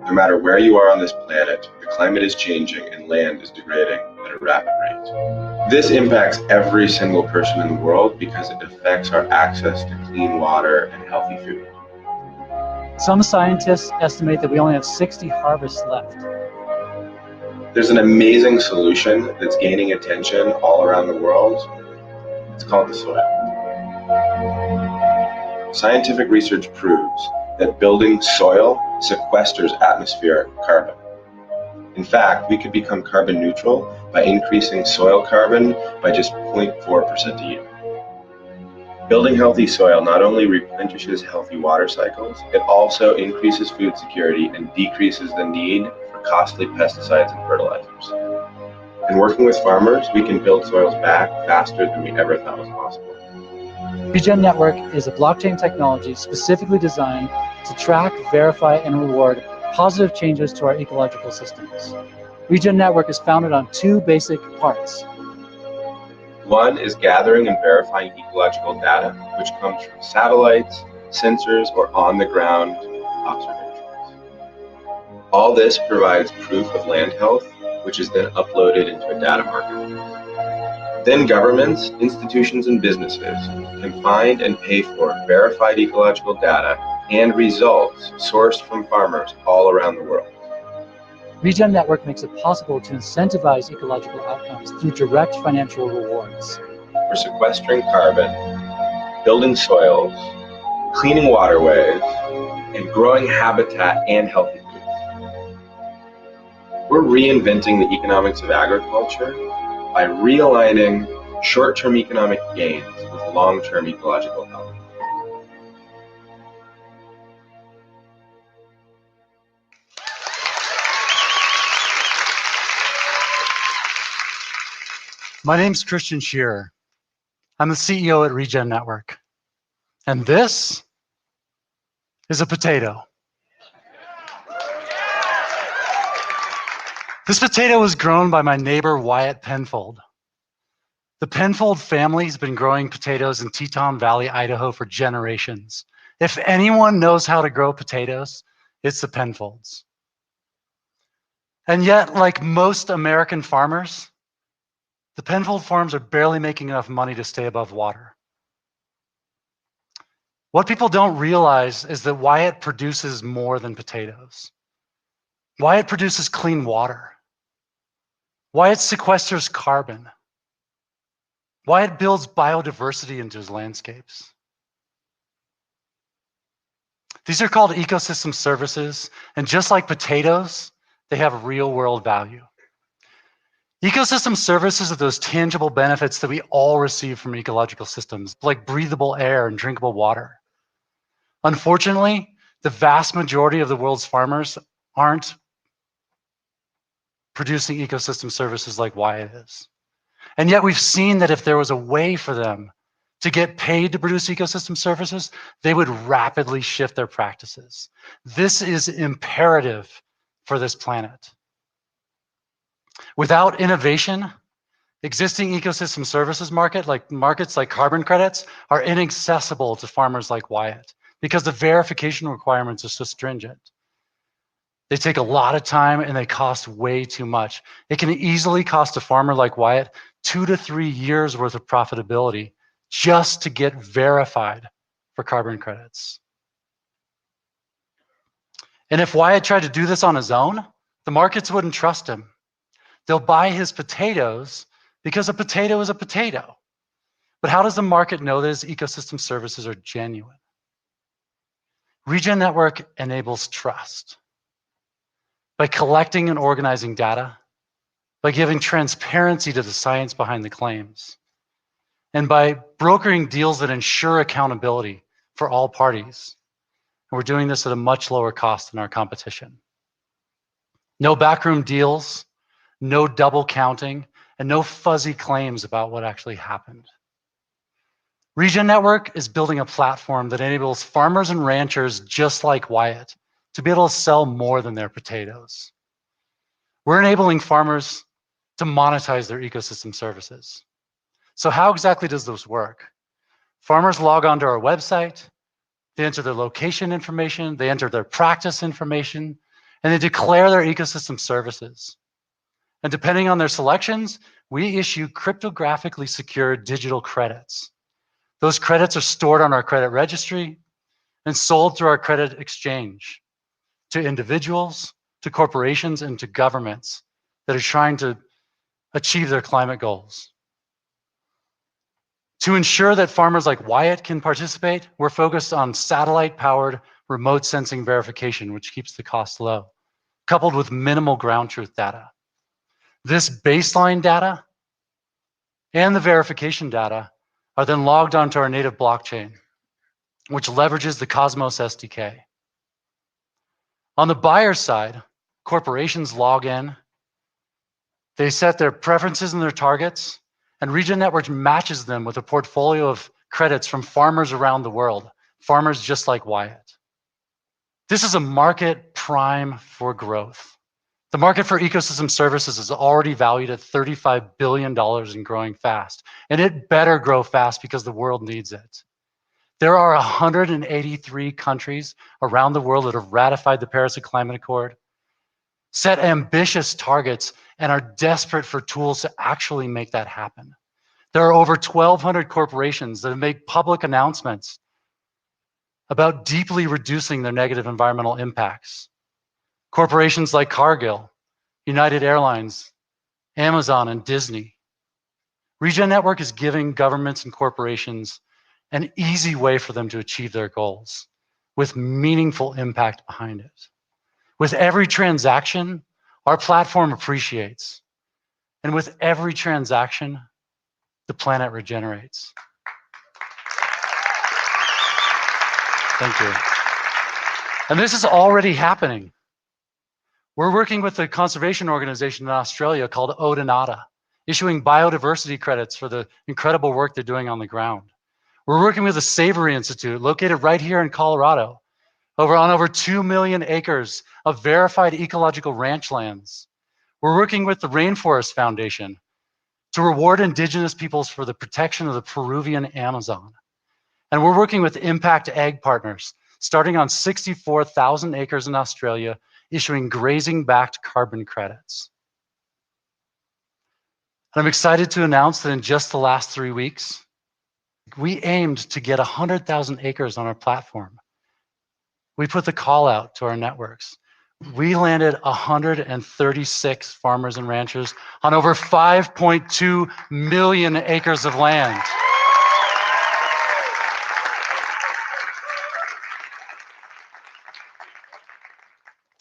No matter where you are on this planet, the climate is changing and land is degrading at a rapid rate. This impacts every single person in the world because it affects our access to clean water and healthy food. Some scientists estimate that we only have 60 harvests left. There's an amazing solution that's gaining attention all around the world. It's called the soil. Scientific research proves that building soil sequesters atmospheric carbon. In fact, we could become carbon neutral by increasing soil carbon by just 0.4% a year. Building healthy soil not only replenishes healthy water cycles, it also increases food security and decreases the need for costly pesticides and fertilizers. And working with farmers, we can build soils back faster than we ever thought was possible. Regen Network is a blockchain technology specifically designed to track, verify, and reward positive changes to our ecological systems. Regen Network is founded on two basic parts. One is gathering and verifying ecological data, which comes from satellites, sensors, or on-the-ground observations. All this provides proof of land health, which is then uploaded into a data marketplace. Then governments, institutions, and businesses can find and pay for verified ecological data and results sourced from farmers all around the world. Regen Network makes it possible to incentivize ecological outcomes through direct financial rewards. For sequestering carbon, building soils, cleaning waterways, and growing habitat and healthy foods. We're reinventing the economics of agriculture by realigning short-term economic gains with long-term ecological health. My name's Christian Shearer. I'm the CEO at Regen Network. And this is a potato. This potato was grown by my neighbor, Wyatt Penfold. The Penfold family's been growing potatoes in Teton Valley, Idaho for generations. If anyone knows how to grow potatoes, it's the Penfolds. And yet, like most American farmers, the Penfold farms are barely making enough money to stay above water. What people don't realize is that Wyatt produces more than potatoes. Wyatt produces clean water. Wyatt sequesters carbon. Wyatt builds biodiversity into his landscapes. These are called ecosystem services, and just like potatoes, they have real-world value. Ecosystem services are those tangible benefits that we all receive from ecological systems, like breathable air and drinkable water. Unfortunately, the vast majority of the world's farmers aren't producing ecosystem services like Wyatt is. And yet we've seen that if there was a way for them to get paid to produce ecosystem services, they would rapidly shift their practices. This is imperative for this planet. Without innovation, existing ecosystem services markets like carbon credits are inaccessible to farmers like Wyatt because the verification requirements are so stringent. They take a lot of time and they cost way too much. It can easily cost a farmer like Wyatt 2 to 3 years worth of profitability just to get verified for carbon credits. And if Wyatt tried to do this on his own, the markets wouldn't trust him. They'll buy his potatoes because a potato is a potato. But how does the market know that his ecosystem services are genuine? Regen Network enables trust by collecting and organizing data, by giving transparency to the science behind the claims, and by brokering deals that ensure accountability for all parties. And we're doing this at a much lower cost than our competition. No backroom deals, no double counting, and no fuzzy claims about what actually happened. Regen Network is building a platform that enables farmers and ranchers just like Wyatt to be able to sell more than their potatoes. We're enabling farmers to monetize their ecosystem services. So how exactly does this work? Farmers log onto our website, they enter their location information, they enter their practice information, and they declare their ecosystem services. And depending on their selections, we issue cryptographically secure digital credits. Those credits are stored on our credit registry and sold through our credit exchange to individuals, to corporations, and to governments that are trying to achieve their climate goals. To ensure that farmers like Wyatt can participate, we're focused on satellite-powered remote sensing verification, which keeps the cost low, coupled with minimal ground truth data. This baseline data and the verification data are then logged onto our native blockchain, which leverages the Cosmos SDK. On the buyer side, corporations log in, they set their preferences and their targets, and Regen Network matches them with a portfolio of credits from farmers around the world, farmers just like Wyatt. This is a market prime for growth. The market for ecosystem services is already valued at $35 billion and growing fast, and it better grow fast because the world needs it. There are 183 countries around the world that have ratified the Paris Climate Accord, set ambitious targets, and are desperate for tools to actually make that happen. There are over 1,200 corporations that have made public announcements about deeply reducing their negative environmental impacts. Corporations like Cargill, United Airlines, Amazon, and Disney. Regen Network is giving governments and corporations an easy way for them to achieve their goals with meaningful impact behind it. With every transaction, our platform appreciates. And with every transaction, the planet regenerates. Thank you. And this is already happening. We're working with a conservation organization in Australia called Odinata, issuing biodiversity credits for the incredible work they're doing on the ground. We're working with the Savory Institute, located right here in Colorado, on over 2 million acres of verified ecological ranch lands. We're working with the Rainforest Foundation to reward indigenous peoples for the protection of the Peruvian Amazon. And we're working with Impact Ag Partners, starting on 64,000 acres in Australia, issuing grazing-backed carbon credits. And I'm excited to announce that in just the last 3 weeks, we aimed to get 100,000 acres on our platform. We put the call out to our networks. We landed 136 farmers and ranchers on over 5.2 million acres of land.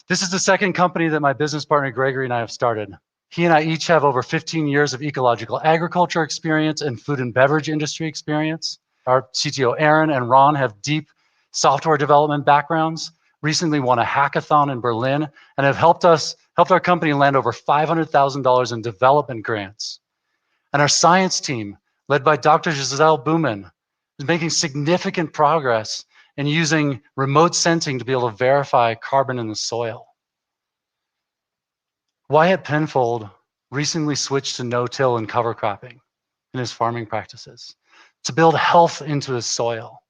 This is the second company that my business partner Gregory and I have started. He and I each have over 15 years of ecological agriculture experience and food and beverage industry experience. Our CTO Aaron and Ron have deep software development backgrounds, recently won a hackathon in Berlin, and have helped our company land over $500,000 in development grants. And our science team, led by Dr. Giselle Booman, is making significant progress in using remote sensing to be able to verify carbon in the soil. Wyatt Penfold recently switched to no-till and cover cropping in his farming practices to build health into his soil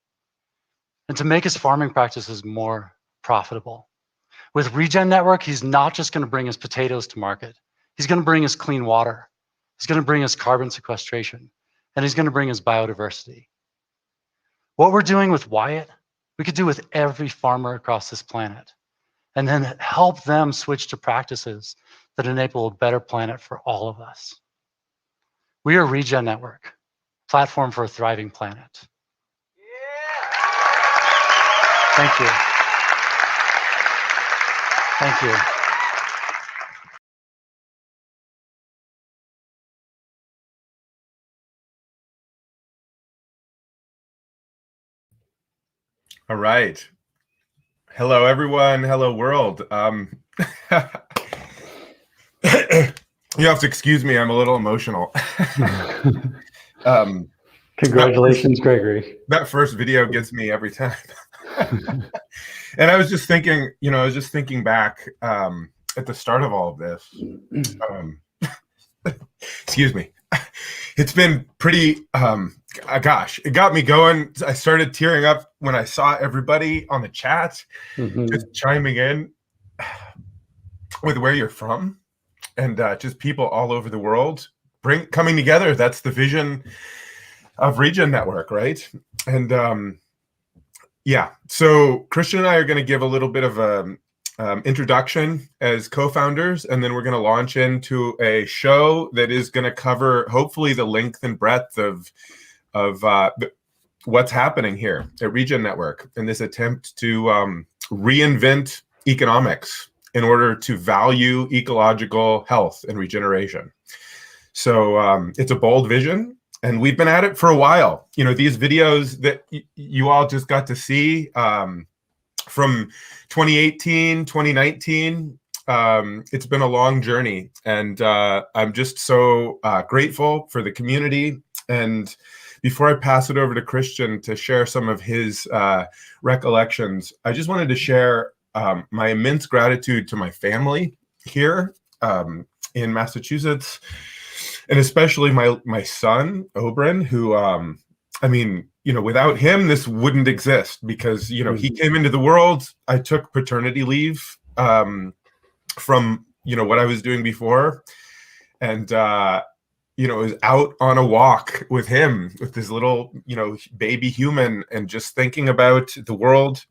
and to make his farming practices more profitable. With Regen Network, he's not just going to bring his potatoes to market. He's going to bring his clean water. He's going to bring his carbon sequestration, and he's going to bring his biodiversity. What we're doing with Wyatt, we could do with every farmer across this planet, and then help them switch to practices that enable a better planet for all of us. We are Regen Network, platform for a thriving planet. Yeah. Thank you. Thank you. All right. Hello, everyone. Hello, world. You have to excuse me. I'm a little emotional. Congratulations, Gregory. That first video gets me every time. And I was just thinking, back at the start of all of this. Excuse me. It's been pretty, gosh, it got me going. I started tearing up when I saw everybody on the chat just chiming in with where you're from, and just people all over the world coming together. That's the vision of Regen Network, right? And yeah, so Christian and I are going to give a little bit of a introduction as co-founders, and then we're going to launch into a show that is going to cover hopefully the length and breadth of what's happening here at Regen Network in this attempt to reinvent economics in order to value ecological health and regeneration. So it's a bold vision, and we've been at it for a while. You know, these videos that you all just got to see from 2018, 2019, it's been a long journey, and I'm just so grateful for the community. And before I pass it over to Christian to share some of his recollections, I just wanted to share my immense gratitude to my family here in Massachusetts, and especially my son, Oberyn, who, I mean, you know, without him, this wouldn't exist, because, you know, he came into the world. I took paternity leave from, you know, what I was doing before. And, you know, I was out on a walk with him, with this little, you know, baby human, and just thinking about the world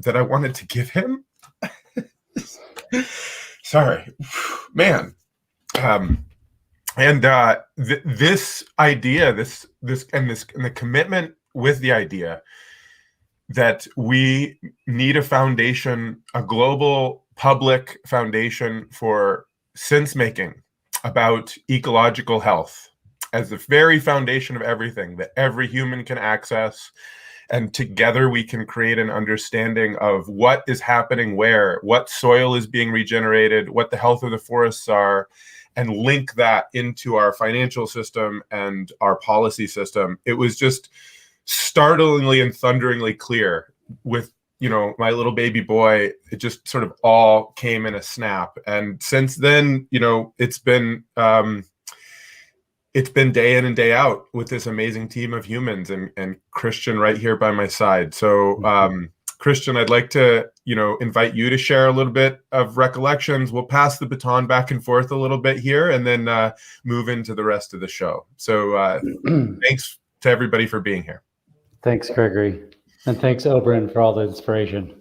that I wanted to give him. Sorry, man. And this idea, this and the commitment with the idea that we need a foundation, a global public foundation for sense making about ecological health as the very foundation of everything that every human can access. And together we can create an understanding of what is happening where, what soil is being regenerated, what the health of the forests are, and link that into our financial system and our policy system. It was just startlingly and thunderingly clear with, you know, my little baby boy. It just sort of all came in a snap. And since then, you know, it's been day in and day out with this amazing team of humans, and Christian right here by my side. So Christian, I'd like to, you know, invite you to share a little bit of recollections. We'll pass the baton back and forth a little bit here, and then move into the rest of the show. So thanks to everybody for being here. Thanks, Gregory. And thanks, Oberyn, for all the inspiration.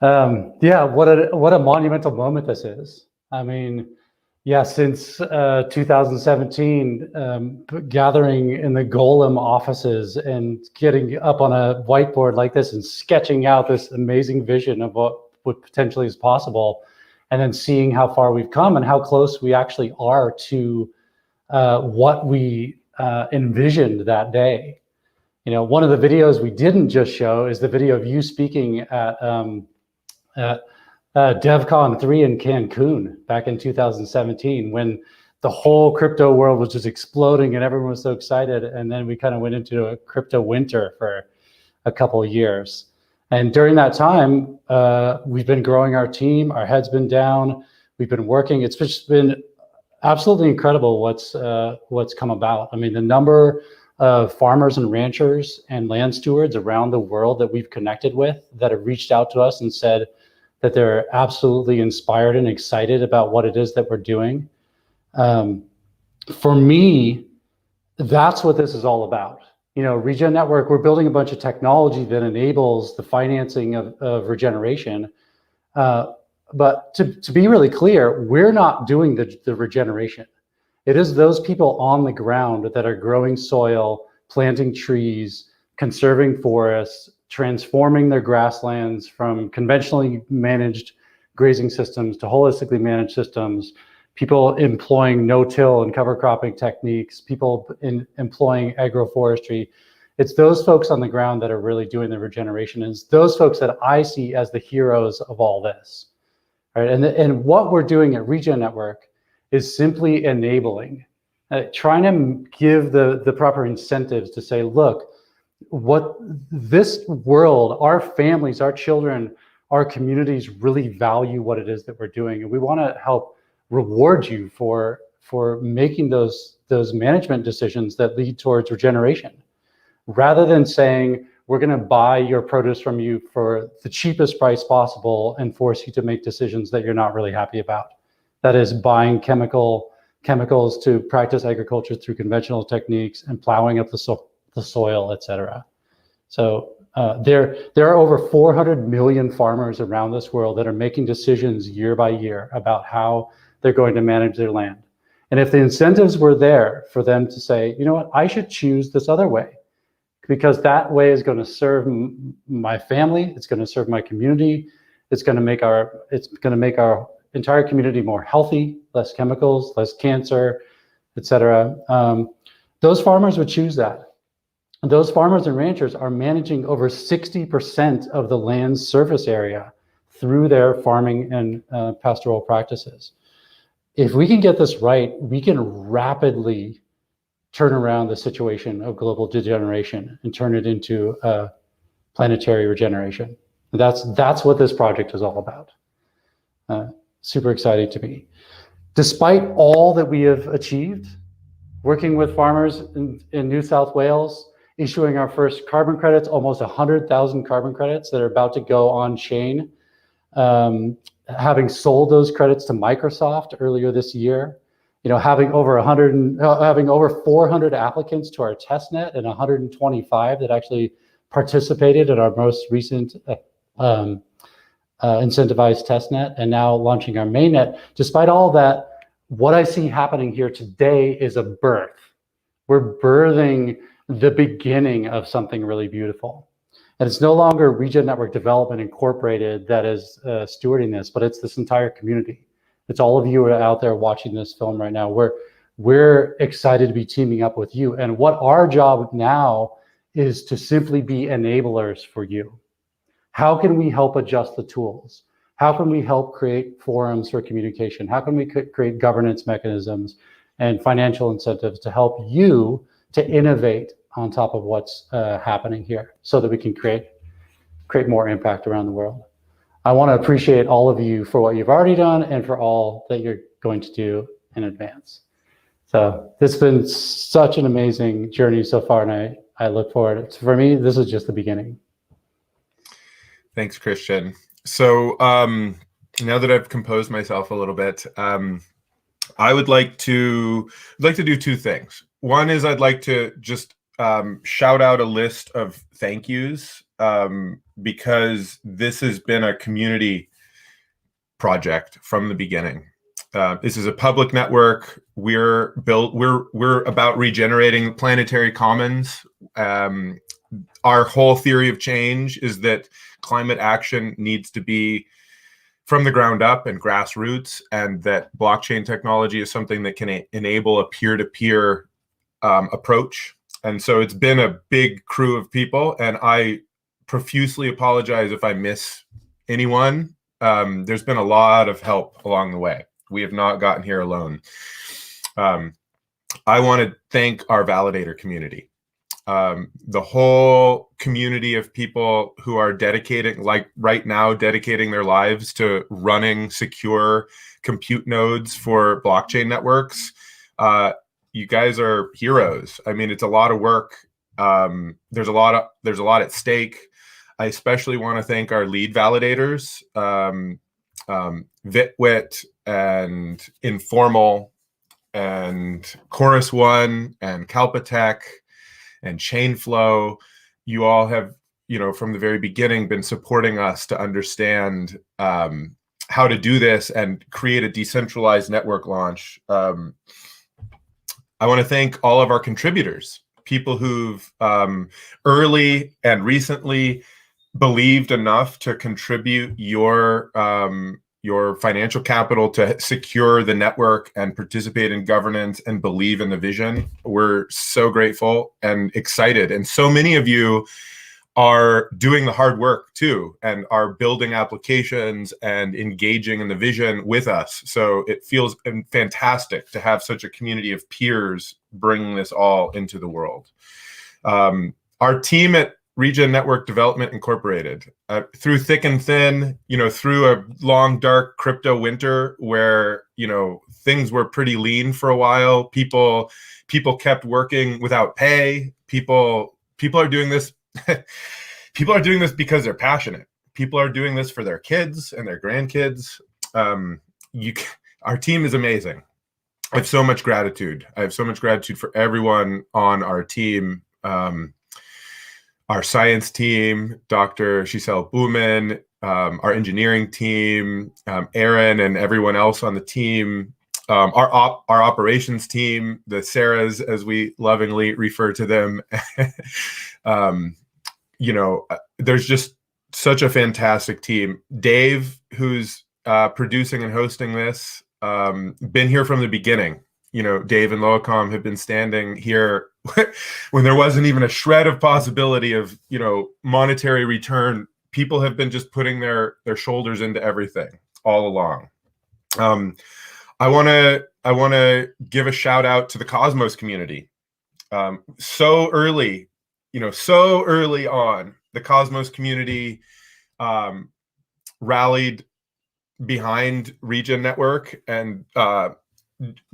Yeah, what a monumental moment this is. I mean, yeah, since 2017, gathering in the Golem offices and getting up on a whiteboard like this and sketching out this amazing vision of what potentially is possible, and then seeing how far we've come and how close we actually are to what we envisioned that day. You know, one of the videos we didn't just show is the video of you speaking at DevCon 3 in Cancun back in 2017, when the whole crypto world was just exploding and everyone was so excited. And then we kind of went into a crypto winter for a couple of years. And during that time, we've been growing our team, our head's been down, we've been working. It's just been absolutely incredible what's come about. I mean, the number of farmers and ranchers and land stewards around the world that we've connected with that have reached out to us and said that they're absolutely inspired and excited about what it is that we're doing. For me, that's what this is all about. You know, Regen Network, we're building a bunch of technology that enables the financing of regeneration. But to be really clear, we're not doing the regeneration. It is those people on the ground that are growing soil, planting trees, conserving forests, transforming their grasslands from conventionally managed grazing systems to holistically managed systems, people employing no-till and cover cropping techniques, people employing agroforestry. It's those folks on the ground that are really doing the regeneration. And it's those folks that I see as the heroes of all this. Right? And what we're doing at Regen Network is simply enabling, trying to give the proper incentives to say, look, what this world, our families, our children, our communities really value what it is that we're doing. And we want to help reward you for making those management decisions that lead towards regeneration, rather than saying we're going to buy your produce from you for the cheapest price possible and force you to make decisions that you're not really happy about. That is buying chemicals to practice agriculture through conventional techniques and plowing up the soil, etc. So there are over 400 million farmers around this world that are making decisions year by year about how they're going to manage their land. And if the incentives were there for them to say, you know what, I should choose this other way, because that way is going to serve my family, it's going to serve my community, it's going to make our entire community more healthy, less chemicals, less cancer, etc. Those farmers would choose that. And those farmers and ranchers are managing over 60% of the land's surface area through their farming and pastoral practices. If we can get this right, we can rapidly turn around the situation of global degeneration and turn it into planetary regeneration. And that's what this project is all about. Super exciting to me. Despite all that we have achieved, working with farmers in New South Wales, issuing our first carbon credits, almost 100,000 carbon credits that are about to go on chain, having sold those credits to Microsoft earlier this year, having over 400 applicants to our testnet and 125 that actually participated in our most recent incentivized testnet, and now launching our mainnet. Despite all that, what I see happening here today is a birth. We're birthing the beginning of something really beautiful. And it's no longer Regen Network Development Incorporated that is stewarding this, but it's this entire community. It's all of you who are out there watching this film right now. We're excited to be teaming up with you. And what our job now is to simply be enablers for you. How can we help adjust the tools? How can we help create forums for communication? How can we create governance mechanisms and financial incentives to help you to innovate on top of what's happening here, so that we can create more impact around the world? I want to appreciate all of you for what you've already done and for all that you're going to do in advance. So this has been such an amazing journey so far, and I look forward. For me, this is just the beginning. Thanks, Christian. So now that I've composed myself a little bit, I would like to do two things. One is I'd like to just shout out a list of thank yous, because this has been a community project from the beginning. This is a public network. We're about regenerating planetary commons. Our whole theory of change is that climate action needs to be from the ground up and grassroots, and that blockchain technology is something that can enable a peer-to-peer approach. And so it's been a big crew of people, and I profusely apologize if I miss anyone. There's been a lot of help along the way. We have not gotten here alone. I want to thank our validator community. The whole community of people who are dedicating, like right now, dedicating their lives to running secure compute nodes for blockchain networks. You guys are heroes. I mean, it's a lot of work. There's a lot at stake. I especially want to thank our lead validators, Vitwit and Informal and Chorus One and Kalpatech and Chainflow. You all have, from the very beginning, been supporting us to understand how to do this and create a decentralized network launch. I want to thank all of our contributors, people who've early and recently believed enough to contribute your your financial capital to secure the network and participate in governance and believe in the vision. We're so grateful and excited. And so many of you are doing the hard work too, and are building applications and engaging in the vision with us. So it feels fantastic to have such a community of peers bringing this all into the world. Our team at Regen Network Development Incorporated, through thick and thin, through a long, dark crypto winter where, things were pretty lean for a while. People kept working without pay. People are doing this. People are doing this because they're passionate. People are doing this for their kids and their grandkids. Our team is amazing. I have so much gratitude. I have so much gratitude for everyone on our team. Our science team, Dr. Giselle Boomen, our engineering team, Aaron and everyone else on the team, our operations team, the Sarahs, as we lovingly refer to them. There's just such a fantastic team. Dave, who's producing and hosting this, been here from the beginning. Dave and Loacom have been standing here when there wasn't even a shred of possibility of, monetary return. People have been just putting their shoulders into everything all along. I want to give a shout out to the Cosmos community. So early on, the Cosmos community rallied behind Regen Network, and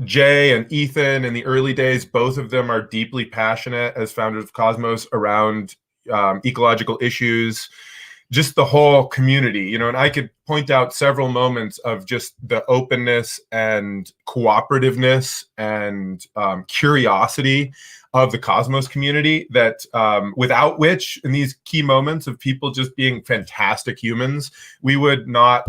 Jay and Ethan in the early days, both of them are deeply passionate as founders of Cosmos around ecological issues, just the whole community, and I could point out several moments of just the openness and cooperativeness and curiosity of the Cosmos community that without which, in these key moments of people just being fantastic humans, we would not,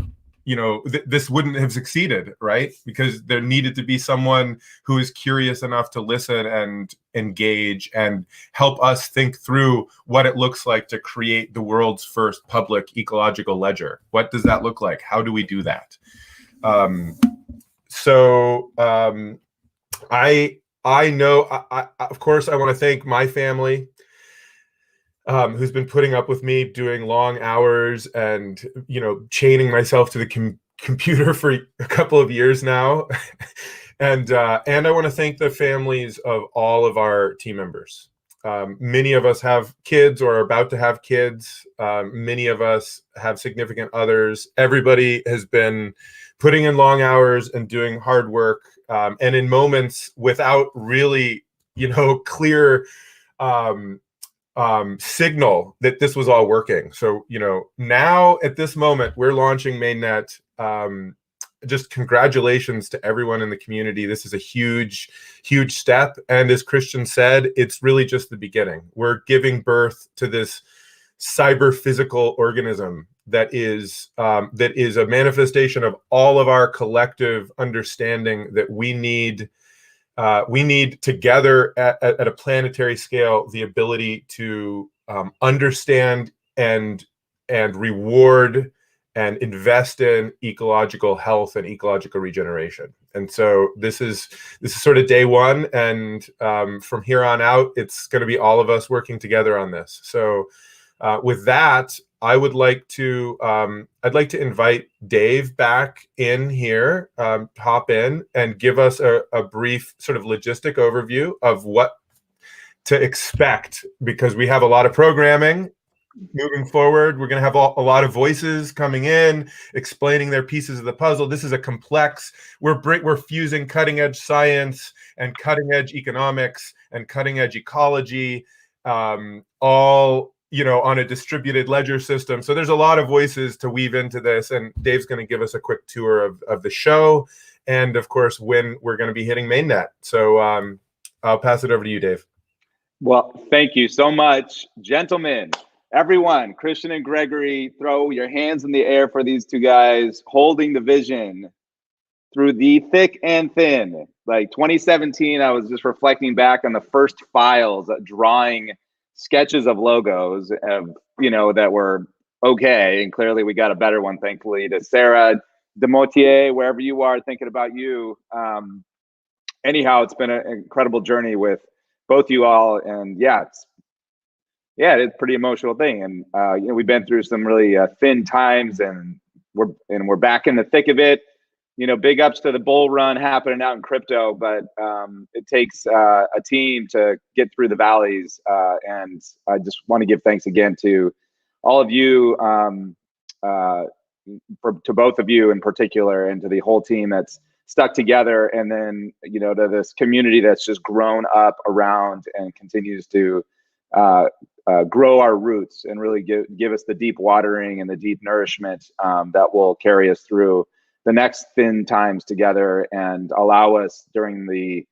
this wouldn't have succeeded, right? Because there needed to be someone who is curious enough to listen and engage and help us think through what it looks like to create the world's first public ecological ledger. What does that look like? How do we do that? I know, of course, I want to thank my family, who's been putting up with me doing long hours and, chaining myself to the computer for a couple of years now. And I want to thank the families of all of our team members. Many of us have kids or are about to have kids. Many of us have significant others. Everybody has been putting in long hours and doing hard work. And in moments without really, clear signal that this was all working. So, now at this moment, we're launching Mainnet. Just congratulations to everyone in the community. This is a huge, huge step. And as Christian said, it's really just the beginning. We're giving birth to this cyber physical organism that is a manifestation of all of our collective understanding that we need together at a planetary scale the ability to understand and reward and invest in ecological health and ecological regeneration. And so this is sort of day one, and from here on out, it's going to be all of us working together on this. So with that, I would like to I'd like to invite Dave back in here, hop in and give us a brief sort of logistic overview of what to expect, because we have a lot of programming moving forward. We're going to have a lot of voices coming in, explaining their pieces of the puzzle. This is a complex, we're fusing cutting edge science and cutting edge economics and cutting edge ecology, all on a distributed ledger system. So there's a lot of voices to weave into this, and Dave's going to give us a quick tour of the show, and of course, when we're going to be hitting Mainnet. So I'll pass it over to you, Dave. Well, thank you so much, gentlemen. Everyone, Christian and Gregory, throw your hands in the air for these two guys holding the vision through the thick and thin. Like 2017, I was just reflecting back on the first files, drawing sketches of logos of, that were okay. And clearly we got a better one, thankfully, to Sarah, Demotier, wherever you are, thinking about you. Anyhow, it's been an incredible journey with both you all, and it's a pretty emotional thing. And we've been through some really thin times, and we're back in the thick of it. Big ups to the bull run happening out in crypto, but it takes a team to get through the valleys. And I just want to give thanks again to all of you, to both of you in particular, and to the whole team that's stuck together. And then, to this community that's just grown up around and continues to grow our roots and really give us the deep watering and the deep nourishment that will carry us through the next thin times together, and allow us during the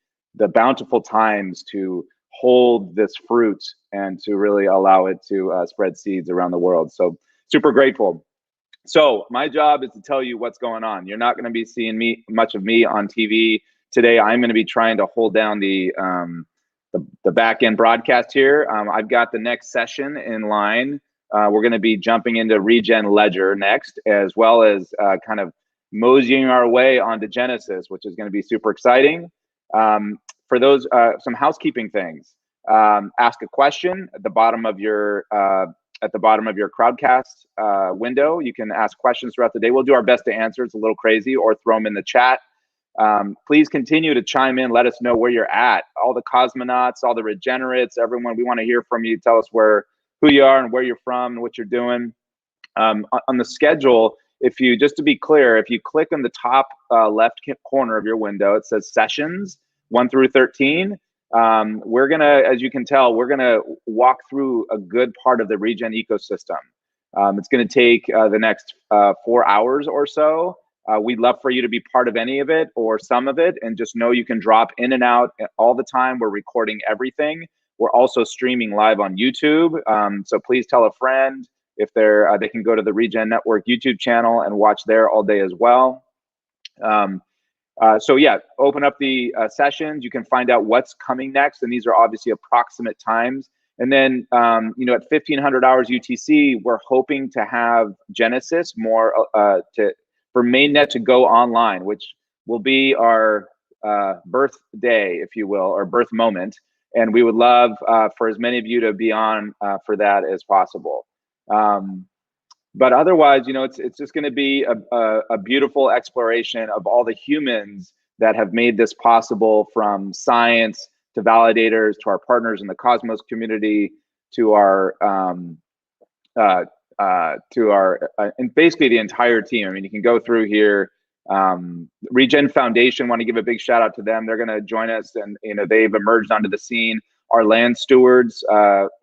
bountiful times to hold this fruit and to really allow it to spread seeds around the world. So super grateful. So my job is to tell you what's going on. You're not going to be seeing much of me on TV today. I'm going to be trying to hold down the back end broadcast here. I've got the next session in line. We're going to be jumping into Regen Ledger next, as well as kind of moseying our way onto Genesis, which is going to be super exciting. For those, some housekeeping things. Ask a question at the bottom of your Crowdcast window. You can ask questions throughout the day. We'll do our best to answer. It's a little crazy, or throw them in the chat. Please continue to chime in. Let us know where you're at. All the cosmonauts, all the regenerates, everyone, we want to hear from you. Tell us who you are and where you're from and what you're doing. On the schedule, just to be clear, if you click on the top left corner of your window, it says sessions 1 through 13. We're gonna, as you can tell, we're gonna walk through a good part of the Regen ecosystem. It's gonna take the next 4 hours or so. We'd love for you to be part of any of it or some of it, and just know you can drop in and out all the time. We're recording everything. We're also streaming live on YouTube. So please tell a friend if they can go to the Regen Network YouTube channel and watch there all day as well. So open up the sessions. You can find out what's coming next, and these are obviously approximate times. And then, at 1500 hours UTC, we're hoping to have Genesis for Mainnet to go online, which will be our birthday, if you will, or birth moment. And we would love for as many of you to be on for that as possible. But otherwise, it's just going to be a beautiful exploration of all the humans that have made this possible, from science to validators to our partners in the Cosmos community to our and basically the entire team. I mean, you can go through here. Regen Foundation, want to give a big shout out to them. They're going to join us, and they've emerged onto the scene. Our land stewards,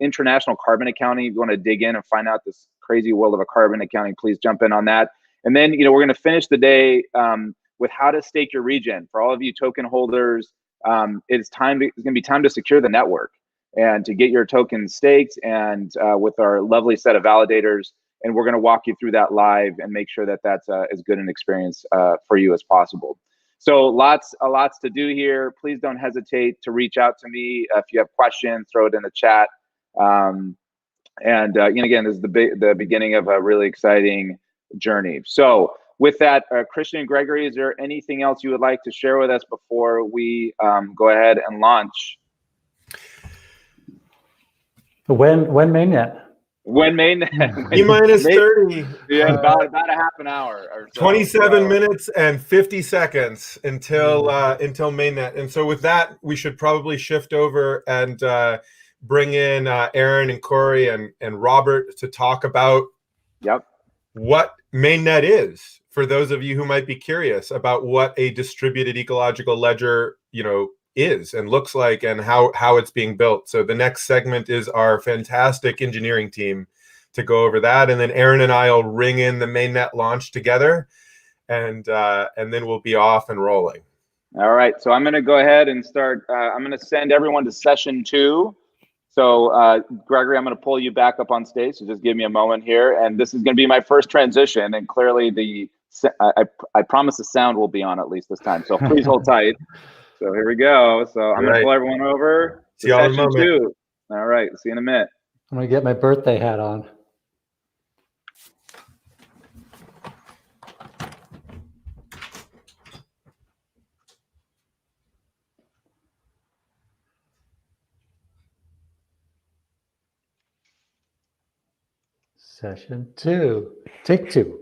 international carbon accounting. If you want to dig in and find out this crazy world of a carbon accounting, please jump in on that. And then, we're going to finish the day with how to stake your regen. For all of you token holders, it's going to be time to secure the network and to get your tokens staked, and with our lovely set of validators. And we're going to walk you through that live and make sure that that's as good an experience for you as possible. So lots to do here. Please don't hesitate to reach out to me if you have questions. Throw it in the chat. And again, this is the beginning of a really exciting journey. So with that, Christian and Gregory, is there anything else you would like to share with us before we go ahead and launch? When Mainnet? When Mainnet? E-minus 30. Yeah, about a half an hour or so. 27 minutes and 50 seconds until Mainnet. And so with that, we should probably shift over and bring in Aaron and Corey and Robert to talk about what Mainnet is, for those of you who might be curious about what a distributed ecological ledger, is and looks like, and how it's being built. So the next segment is our fantastic engineering team to go over that, and then Aaron and I will ring in the Mainnet launch together, and then we'll be off and rolling. All right, so I'm going to go ahead and start. I'm going to send everyone to session 2. So Gregory, I'm going to pull you back up on stage. So just give me a moment here, and this is going to be my first transition. And clearly, I promise the sound will be on at least this time. So please hold tight. So here we go. So I'm going to pull everyone over to session 2. All right, see you in a minute. I'm going to get my birthday hat on. Session 2. Take 2.